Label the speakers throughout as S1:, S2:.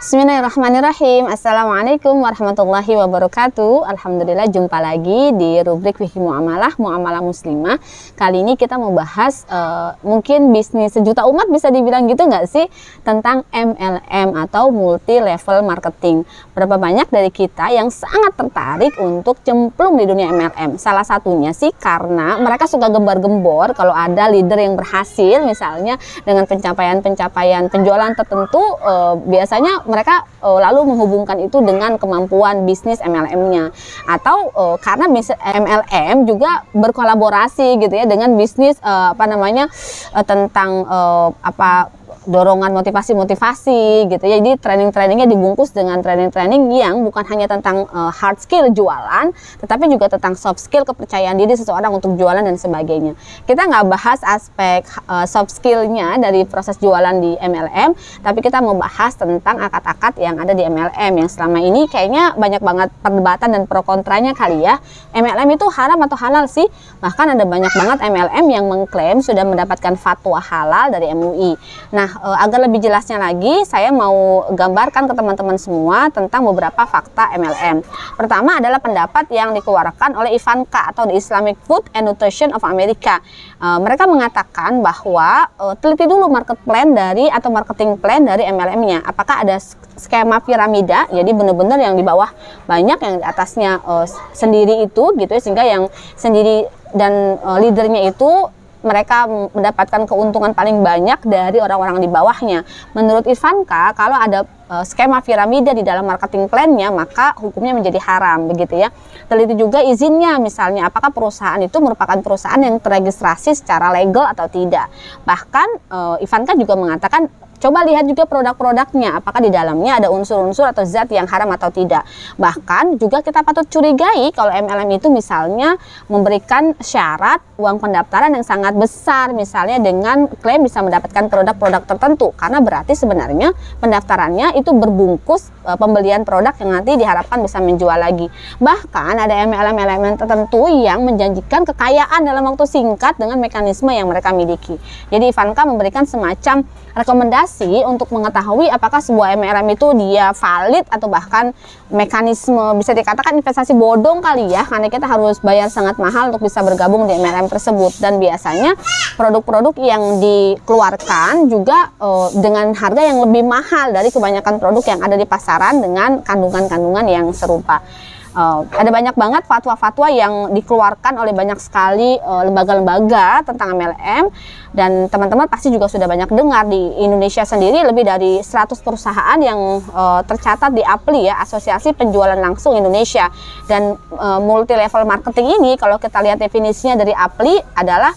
S1: Bismillahirrahmanirrahim. Assalamualaikum warahmatullahi wabarakatuh. Alhamdulillah, jumpa lagi di rubrik Fikih Muamalah, Muamalah Muslimah. Kali ini kita mau bahas mungkin bisnis sejuta umat, bisa dibilang gitu nggak sih, tentang MLM atau multi level marketing. Berapa banyak dari kita yang sangat tertarik untuk cemplung di dunia MLM? Salah satunya sih karena mereka suka gembar-gembor kalau ada leader yang berhasil, misalnya dengan pencapaian penjualan tertentu, biasanya mereka lalu menghubungkan itu dengan kemampuan bisnis MLM-nya, atau karena bisnis MLM juga berkolaborasi gitu ya dengan bisnis tentang dorongan motivasi gitu ya. Jadi training-trainingnya dibungkus dengan training-training yang bukan hanya tentang hard skill jualan, tetapi juga tentang soft skill, kepercayaan diri seseorang untuk jualan dan sebagainya. Kita nggak bahas aspek soft skillnya dari proses jualan di MLM, tapi kita mau bahas tentang akad-akad yang ada di MLM yang selama ini kayaknya banyak banget perdebatan dan pro kontranya kali ya. MLM itu haram atau halal sih? Bahkan ada banyak banget MLM yang mengklaim sudah mendapatkan fatwa halal dari MUI. Nah, agar lebih jelasnya lagi, saya mau gambarkan ke teman-teman semua tentang beberapa fakta MLM. Pertama adalah pendapat yang dikeluarkan oleh Ivanka atau The Islamic Food and Nutrition of America. Mereka mengatakan bahwa teliti dulu market plan atau marketing plan dari MLM-nya. Apakah ada skema piramida, jadi benar-benar yang di bawah banyak, yang di atasnya sendiri itu gitu ya, sehingga yang sendiri dan leadernya itu mereka mendapatkan keuntungan paling banyak dari orang-orang di bawahnya. Menurut Ivanka, kalau ada skema piramida di dalam marketing plan-nya, maka hukumnya menjadi haram, begitu ya. Teliti juga izinnya, misalnya apakah perusahaan itu merupakan perusahaan yang terregistrasi secara legal atau tidak. Bahkan Ivanka juga mengatakan, coba lihat juga produk-produknya, apakah di dalamnya ada unsur-unsur atau zat yang haram atau tidak. Bahkan juga kita patut curigai kalau MLM itu misalnya memberikan syarat uang pendaftaran yang sangat besar, misalnya dengan klaim bisa mendapatkan produk-produk tertentu, karena berarti sebenarnya pendaftarannya itu berbungkus pembelian produk yang nanti diharapkan bisa menjual lagi. Bahkan ada MLM tertentu yang menjanjikan kekayaan dalam waktu singkat dengan mekanisme yang mereka miliki. Jadi Ivanka memberikan semacam rekomendasi untuk mengetahui apakah sebuah MLM itu dia valid atau bahkan mekanisme bisa dikatakan investasi bodong kali ya, karena kita harus bayar sangat mahal untuk bisa bergabung di MLM tersebut. Dan biasanya produk-produk yang dikeluarkan juga dengan harga yang lebih mahal dari kebanyakan produk yang ada di pasaran dengan kandungan-kandungan yang serupa. Ada banyak banget fatwa-fatwa yang dikeluarkan oleh banyak sekali lembaga-lembaga tentang MLM, dan teman-teman pasti juga sudah banyak dengar. Di Indonesia sendiri lebih dari 100 perusahaan yang tercatat di APLI ya, Asosiasi Penjualan Langsung Indonesia. Dan multi level marketing ini kalau kita lihat definisinya dari APLI adalah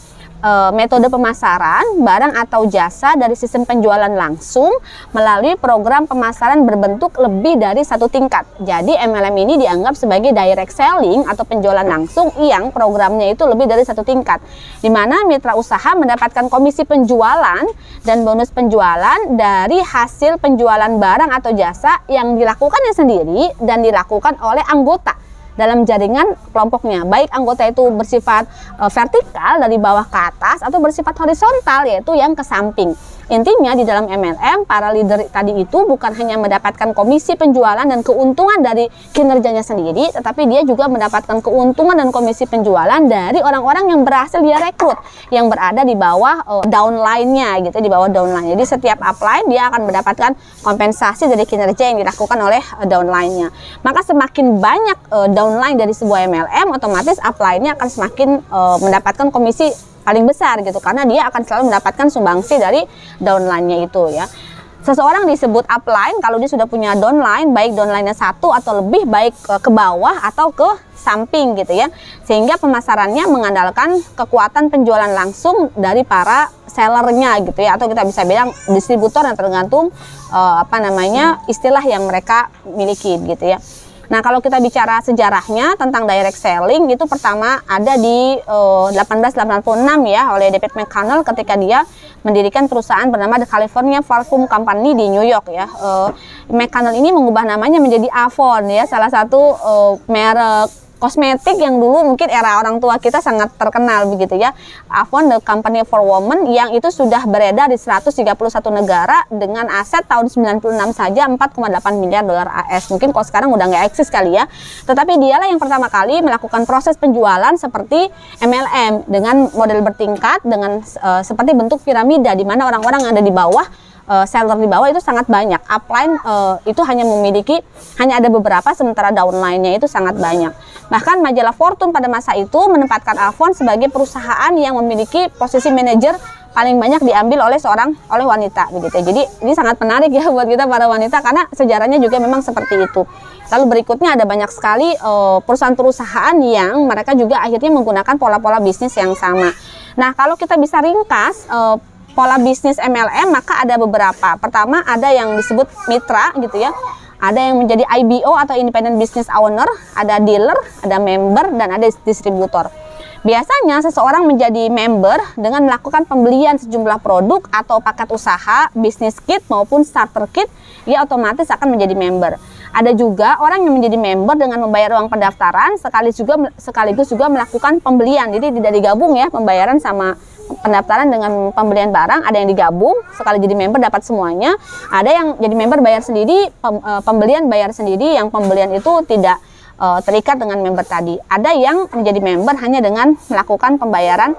S1: metode pemasaran barang atau jasa dari sistem penjualan langsung melalui program pemasaran berbentuk lebih dari satu tingkat. Jadi MLM ini dianggap sebagai direct selling atau penjualan langsung yang programnya itu lebih dari satu tingkat, di mana mitra usaha mendapatkan komisi penjualan dan bonus penjualan dari hasil penjualan barang atau jasa yang dilakukannya sendiri dan dilakukan oleh anggota dalam jaringan kelompoknya, baik anggota itu bersifat vertikal dari bawah ke atas atau bersifat horizontal, yaitu yang ke samping. Intinya di dalam MLM, para leader tadi itu bukan hanya mendapatkan komisi penjualan dan keuntungan dari kinerjanya sendiri, tetapi dia juga mendapatkan keuntungan dan komisi penjualan dari orang-orang yang berhasil dia rekrut, yang berada di bawah downline-nya gitu, di bawah downline. Jadi setiap upline dia akan mendapatkan kompensasi dari kinerja yang dilakukan oleh downline-nya. Maka semakin banyak downline dari sebuah MLM, otomatis upline-nya akan semakin mendapatkan komisi paling besar gitu, karena dia akan selalu mendapatkan sumbangsi dari downline-nya itu ya. Seseorang disebut upline kalau dia sudah punya downline, baik downline-nya satu atau lebih, baik ke bawah atau ke samping gitu ya, sehingga pemasarannya mengandalkan kekuatan penjualan langsung dari para sellernya gitu ya, atau kita bisa bilang distributor yang tergantung istilah yang mereka miliki gitu ya. Nah, kalau kita bicara sejarahnya tentang direct selling, itu pertama ada di 1886 ya, oleh David McConnell ketika dia mendirikan perusahaan bernama The California Parfum Company di New York ya. McConnell ini mengubah namanya menjadi Avon ya, salah satu merek kosmetik yang dulu mungkin era orang tua kita sangat terkenal begitu ya. Avon, the company for women, yang itu sudah beredar di 131 negara dengan aset tahun 96 saja 4,8 miliar dolar AS. Mungkin kalau sekarang udah nggak eksis kali ya. Tetapi dialah yang pertama kali melakukan proses penjualan seperti MLM dengan model bertingkat, dengan seperti bentuk piramida, di mana orang-orang yang ada di bawah, seller di bawah itu sangat banyak. Upline itu hanya ada beberapa, sementara downline-nya itu sangat banyak. Bahkan majalah Fortune pada masa itu menempatkan Avon sebagai perusahaan yang memiliki posisi manajer paling banyak diambil oleh wanita begitu. Jadi ini sangat menarik ya buat kita para wanita, karena sejarahnya juga memang seperti itu. Lalu berikutnya ada banyak sekali perusahaan-perusahaan yang mereka juga akhirnya menggunakan pola-pola bisnis yang sama. Nah, kalau kita bisa ringkas pola bisnis MLM, maka ada beberapa. Pertama, ada yang disebut mitra gitu ya. Ada yang menjadi IBO atau Independent Business Owner, ada dealer, ada member, dan ada distributor. Biasanya seseorang menjadi member dengan melakukan pembelian sejumlah produk atau paket usaha, bisnis kit maupun starter kit, dia otomatis akan menjadi member. Ada juga orang yang menjadi member dengan membayar uang pendaftaran sekaligus juga melakukan pembelian. Jadi tidak digabung ya pembayaran sama pendaftaran dengan pembelian barang, ada yang digabung, sekali jadi member dapat semuanya. Ada yang jadi member bayar sendiri, pembelian bayar sendiri, yang pembelian itu tidak terikat dengan member tadi. Ada yang menjadi member hanya dengan melakukan pembayaran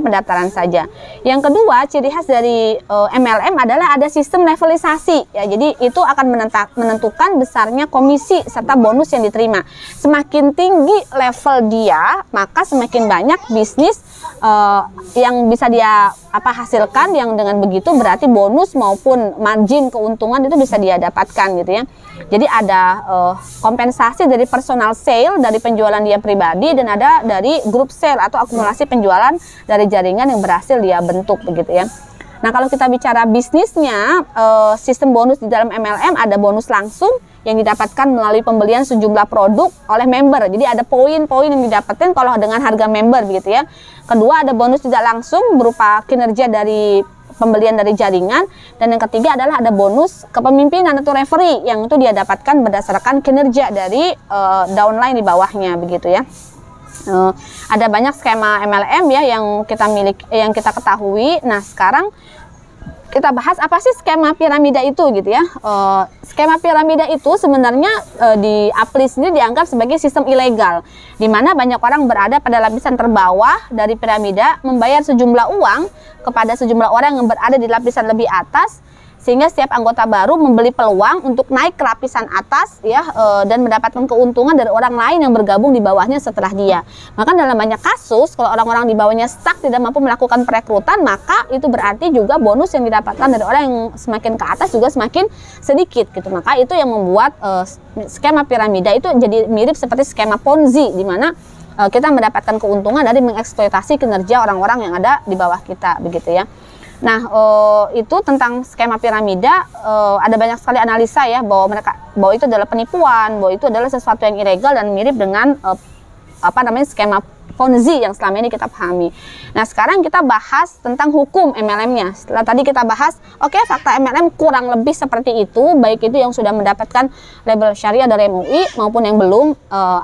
S1: pendaftaran saja. Yang kedua, ciri khas dari MLM adalah ada sistem levelisasi ya. Jadi itu akan menentukan besarnya komisi serta bonus yang diterima. Semakin tinggi level dia, maka semakin banyak bisnis yang bisa dia hasilkan, yang dengan begitu berarti bonus maupun margin keuntungan itu bisa dia dapatkan gitu ya. Jadi ada kompensasi dari personal sale dari penjualan dia pribadi, dan ada dari grup sale atau akumulasi penjualan dari jaringan yang berhasil dia bentuk begitu ya. Nah, kalau kita bicara bisnisnya, sistem bonus di dalam MLM ada bonus langsung yang didapatkan melalui pembelian sejumlah produk oleh member. Jadi ada poin-poin yang didapatkan kalau dengan harga member begitu ya. Kedua, ada bonus tidak langsung berupa kinerja dari pembelian dari jaringan, dan yang ketiga adalah ada bonus kepemimpinan atau referee yang itu dia dapatkan berdasarkan kinerja dari downline di bawahnya begitu ya. Ada banyak skema MLM ya yang kita ketahui. Nah, sekarang kita bahas apa sih skema piramida itu gitu ya. Skema piramida itu sebenarnya di APLI sendiri dianggap sebagai sistem ilegal, di mana banyak orang berada pada lapisan terbawah dari piramida, membayar sejumlah uang kepada sejumlah orang yang berada di lapisan lebih atas, sehingga setiap anggota baru membeli peluang untuk naik ke lapisan atas ya, dan mendapatkan keuntungan dari orang lain yang bergabung di bawahnya setelah dia. Maka dalam banyak kasus kalau orang-orang di bawahnya stuck, tidak mampu melakukan perekrutan, maka itu berarti juga bonus yang didapatkan dari orang yang semakin ke atas juga semakin sedikit gitu. Maka itu yang membuat skema piramida itu jadi mirip seperti skema Ponzi, di mana kita mendapatkan keuntungan dari mengeksploitasi kinerja orang-orang yang ada di bawah kita begitu ya. Nah, itu tentang skema piramida, ada banyak sekali analisa ya bahwa itu adalah penipuan, bahwa itu adalah sesuatu yang ilegal dan mirip dengan skema Ponzi yang selama ini kita pahami. Nah, sekarang kita bahas tentang hukum MLM-nya. Setelah tadi kita bahas, fakta MLM kurang lebih seperti itu, baik itu yang sudah mendapatkan label syariah dari MUI maupun yang belum.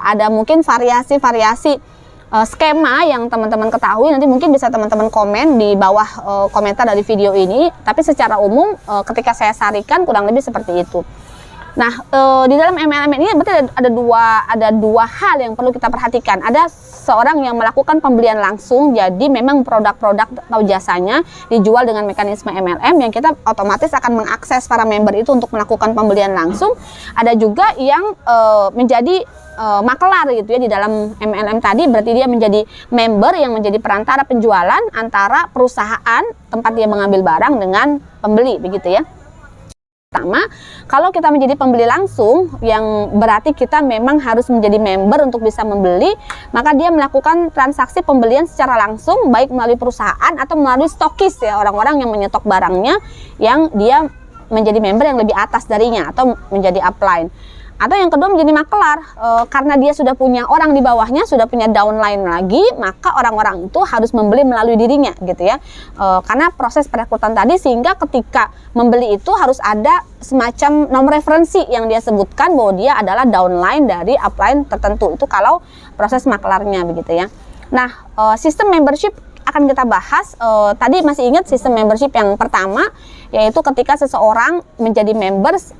S1: Ada mungkin variasi-variasi skema yang teman-teman ketahui, nanti mungkin bisa teman-teman komen di bawah komentar dari video ini. Tapi secara umum ketika saya sarikan kurang lebih seperti itu. Nah, di dalam MLM ini berarti ada dua hal yang perlu kita perhatikan. Ada seorang yang melakukan pembelian langsung, jadi memang produk-produk atau jasanya dijual dengan mekanisme MLM yang kita otomatis akan mengakses para member itu untuk melakukan pembelian langsung. Ada juga yang menjadi makelar gitu ya di dalam MLM tadi, berarti dia menjadi member yang menjadi perantara penjualan antara perusahaan tempat dia mengambil barang dengan pembeli begitu ya. Pertama, kalau kita menjadi pembeli langsung, yang berarti kita memang harus menjadi member untuk bisa membeli, maka dia melakukan transaksi pembelian secara langsung, baik melalui perusahaan atau melalui stokis ya, orang-orang yang menyetok barangnya, yang dia menjadi member yang lebih atas darinya atau menjadi upline. Atau yang kedua menjadi makelar, karena dia sudah punya orang di bawahnya, sudah punya downline lagi, maka orang-orang itu harus membeli melalui dirinya gitu ya. Karena proses perekrutan tadi, sehingga ketika membeli itu harus ada semacam nomor referensi yang dia sebutkan bahwa dia adalah downline dari upline tertentu. Itu kalau proses makelarnya begitu ya. Nah, sistem membership akan kita bahas. Tadi masih ingat sistem membership yang pertama, yaitu ketika seseorang menjadi members,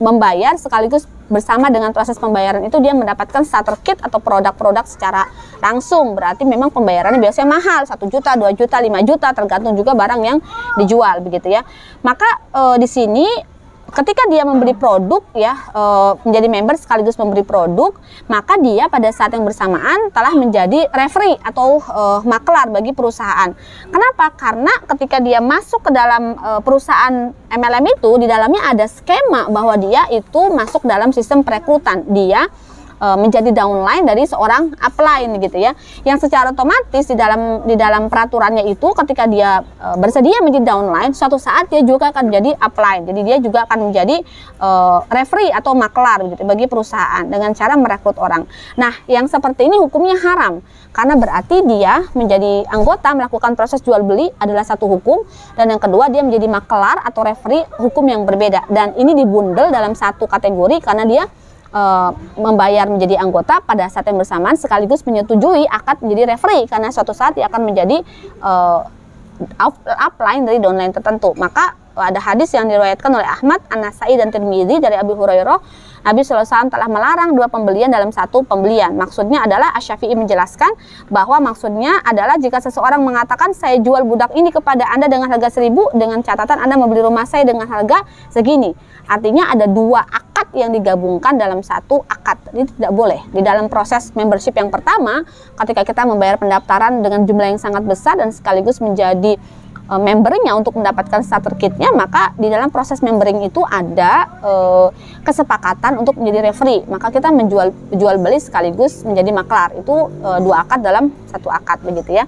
S1: membayar sekaligus bersama dengan proses pembayaran itu dia mendapatkan starter kit atau produk-produk secara langsung. Berarti memang pembayarannya biasanya mahal, 1 juta, 2 juta, 5 juta, tergantung juga barang yang dijual begitu ya. Maka di sini ketika dia membeli produk ya, menjadi member sekaligus memberi produk, maka dia pada saat yang bersamaan telah menjadi referee atau makelar bagi perusahaan. Kenapa? Karena ketika dia masuk ke dalam perusahaan MLM itu, di dalamnya ada skema bahwa dia itu masuk dalam sistem perekrutan. Dia menjadi downline dari seorang upline gitu ya, yang secara otomatis di dalam peraturannya itu ketika dia bersedia menjadi downline, suatu saat dia juga akan menjadi upline. Jadi dia juga akan menjadi referee atau makelar gitu bagi perusahaan dengan cara merekrut orang. Nah, yang seperti ini hukumnya haram, karena berarti dia menjadi anggota melakukan proses jual beli adalah satu hukum, dan yang kedua dia menjadi makelar atau referee hukum yang berbeda. Dan ini dibundel dalam satu kategori karena dia membayar menjadi anggota pada saat yang bersamaan sekaligus menyetujui akad menjadi referee, karena suatu saat dia akan menjadi upline dari downline tertentu. Maka ada hadis yang diriwayatkan oleh Ahmad, An-Nasai dan Tirmidzi dari Abi Hurairah, Nabi SAW telah melarang 2 pembelian dalam 1 pembelian. Maksudnya adalah Asy-Syafi'i menjelaskan bahwa maksudnya adalah jika seseorang mengatakan saya jual budak ini kepada Anda dengan harga 1.000 dengan catatan Anda membeli rumah saya dengan harga segini. Artinya ada 2 akad yang digabungkan dalam 1 akad. Ini tidak boleh. Di dalam proses membership yang pertama, ketika kita membayar pendaftaran dengan jumlah yang sangat besar dan sekaligus menjadi membernya untuk mendapatkan starter kitnya, maka di dalam proses membering itu ada kesepakatan untuk menjadi referee. Maka kita jual beli sekaligus menjadi maklar. Itu 2 akad dalam 1 akad begitu ya.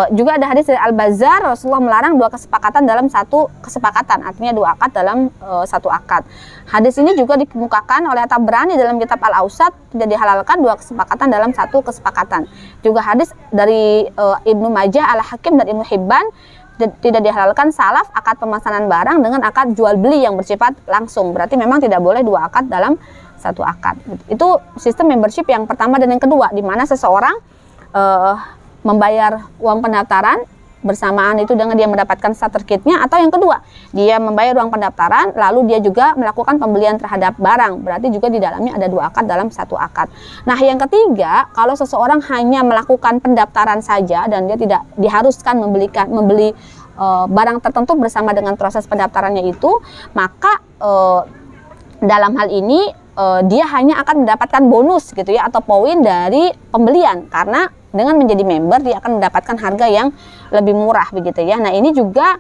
S1: Juga ada hadis dari Al-Bazzar, Rasulullah melarang 2 kesepakatan dalam 1 kesepakatan, artinya 2 akad dalam 1 akad. Hadis ini juga dikemukakan oleh Tabrani dalam kitab Al-Awsat, tidak dihalalkan 2 kesepakatan dalam 1 kesepakatan. Juga hadis dari Ibnu Majah, Al-Hakim dan Ibnu Hibban, tidak dihalalkan salaf akad pemesanan barang dengan akad jual beli yang bersifat langsung. Berarti memang tidak boleh 2 akad dalam 1 akad. Itu sistem membership yang pertama dan yang kedua, di mana seseorang membayar uang pendaftaran bersamaan itu dengan dia mendapatkan starter kitnya, atau yang kedua dia membayar uang pendaftaran lalu dia juga melakukan pembelian terhadap barang. Berarti juga di dalamnya ada 2 akad dalam 1 akad. Nah, yang ketiga, kalau seseorang hanya melakukan pendaftaran saja dan dia tidak diharuskan membeli barang tertentu bersama dengan proses pendaftarannya itu, maka dalam hal ini dia hanya akan mendapatkan bonus gitu ya, atau poin dari pembelian, karena dengan menjadi member dia akan mendapatkan harga yang lebih murah begitu ya. Nah, ini juga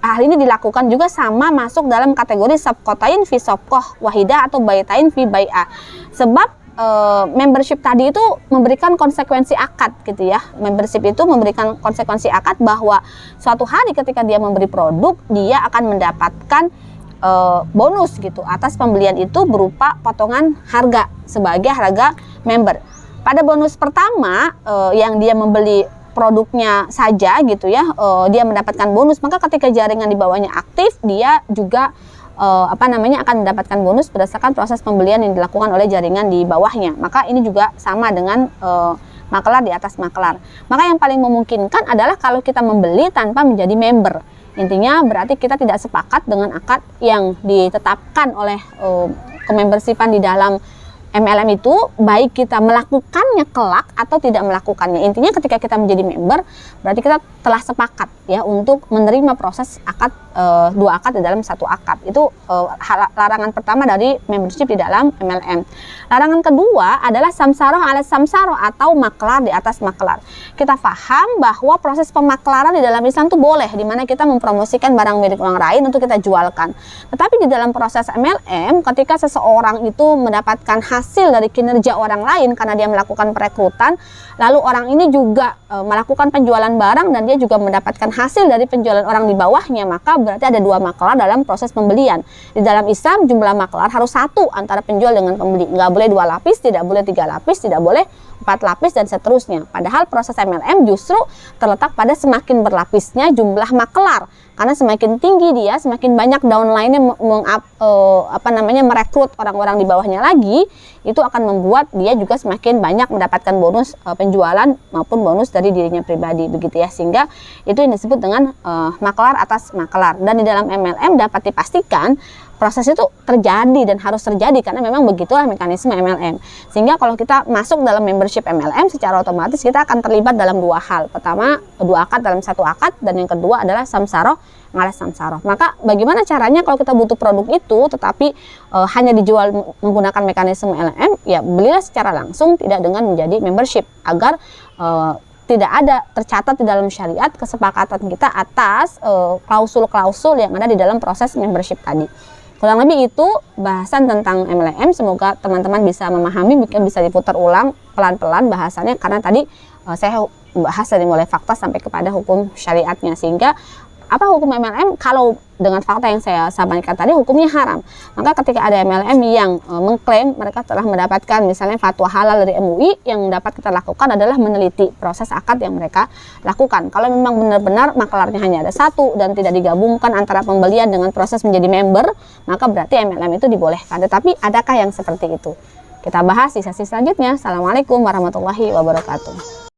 S1: hal ini dilakukan juga sama masuk dalam kategori sabqatain fi sabqah wahidah atau baitain fi bai'ah. Sebab membership tadi itu memberikan konsekuensi akad gitu ya. Membership itu memberikan konsekuensi akad bahwa suatu hari ketika dia memberi produk, dia akan mendapatkan bonus gitu atas pembelian itu berupa potongan harga sebagai harga member. Pada bonus pertama yang dia membeli produknya saja gitu ya, dia mendapatkan bonus, maka ketika jaringan di bawahnya aktif, dia juga akan mendapatkan bonus berdasarkan proses pembelian yang dilakukan oleh jaringan di bawahnya. Maka ini juga sama dengan makelar di atas makelar. Maka yang paling memungkinkan adalah kalau kita membeli tanpa menjadi member. Intinya berarti kita tidak sepakat dengan akad yang ditetapkan oleh kemembersipan di dalam MLM itu, baik kita melakukannya kelak atau tidak melakukannya. Intinya ketika kita menjadi member, berarti kita telah sepakat ya untuk menerima proses akad, 2 akad di dalam 1 akad. Itu larangan pertama dari membership di dalam MLM. Larangan kedua adalah samsaroh ala samsaroh atau maklar di atas maklar. Kita paham bahwa proses pemaklaran di dalam Islam itu boleh, di mana kita mempromosikan barang milik orang lain untuk kita jualkan. Tetapi di dalam proses MLM, ketika seseorang itu mendapatkan hasil dari kinerja orang lain karena dia melakukan perekrutan, lalu orang ini juga melakukan penjualan barang dan dia juga mendapatkan hasil dari penjualan orang di bawahnya, maka berarti ada 2 makelar dalam proses pembelian. Di dalam Islam jumlah makelar harus 1 antara penjual dengan pembeli, nggak boleh 2 lapis, tidak boleh 3 lapis, tidak boleh 4 lapis dan seterusnya. Padahal proses MLM justru terletak pada semakin berlapisnya jumlah makelar, karena semakin tinggi dia, semakin banyak downline-nya merekrut orang-orang di bawahnya lagi, itu akan membuat dia juga semakin banyak mendapatkan bonus penjualan maupun bonus dari dirinya pribadi, begitu ya. Sehingga itu yang disebut dengan makelar atas makelar. Dan di dalam MLM dapat dipastikan proses itu terjadi dan harus terjadi karena memang begitulah mekanisme MLM. Sehingga kalau kita masuk dalam membership MLM, secara otomatis kita akan terlibat dalam 2 hal. Pertama, 2 akad dalam 1 akad, dan yang kedua adalah samsaroh ngalas samsaroh. Maka bagaimana caranya kalau kita butuh produk itu tetapi hanya dijual menggunakan mekanisme MLM, ya belilah secara langsung, tidak dengan menjadi membership, agar tidak ada tercatat di dalam syariat kesepakatan kita atas klausul-klausul yang ada di dalam proses membership tadi. Kurang lebih itu bahasan tentang MLM. Semoga teman-teman bisa memahami, mungkin bisa diputar ulang pelan-pelan bahasannya, karena tadi saya bahas dari mulai fakta sampai kepada hukum syariatnya. Sehingga apa hukum MLM? Kalau dengan fakta yang saya sampaikan tadi, hukumnya haram. Maka ketika ada MLM yang mengklaim mereka telah mendapatkan misalnya fatwa halal dari MUI, yang dapat kita lakukan adalah meneliti proses akad yang mereka lakukan. Kalau memang benar-benar makelarnya hanya ada 1 dan tidak digabungkan antara pembelian dengan proses menjadi member, maka berarti MLM itu dibolehkan. Tetapi adakah yang seperti itu? Kita bahas di sesi selanjutnya. Assalamualaikum warahmatullahi wabarakatuh.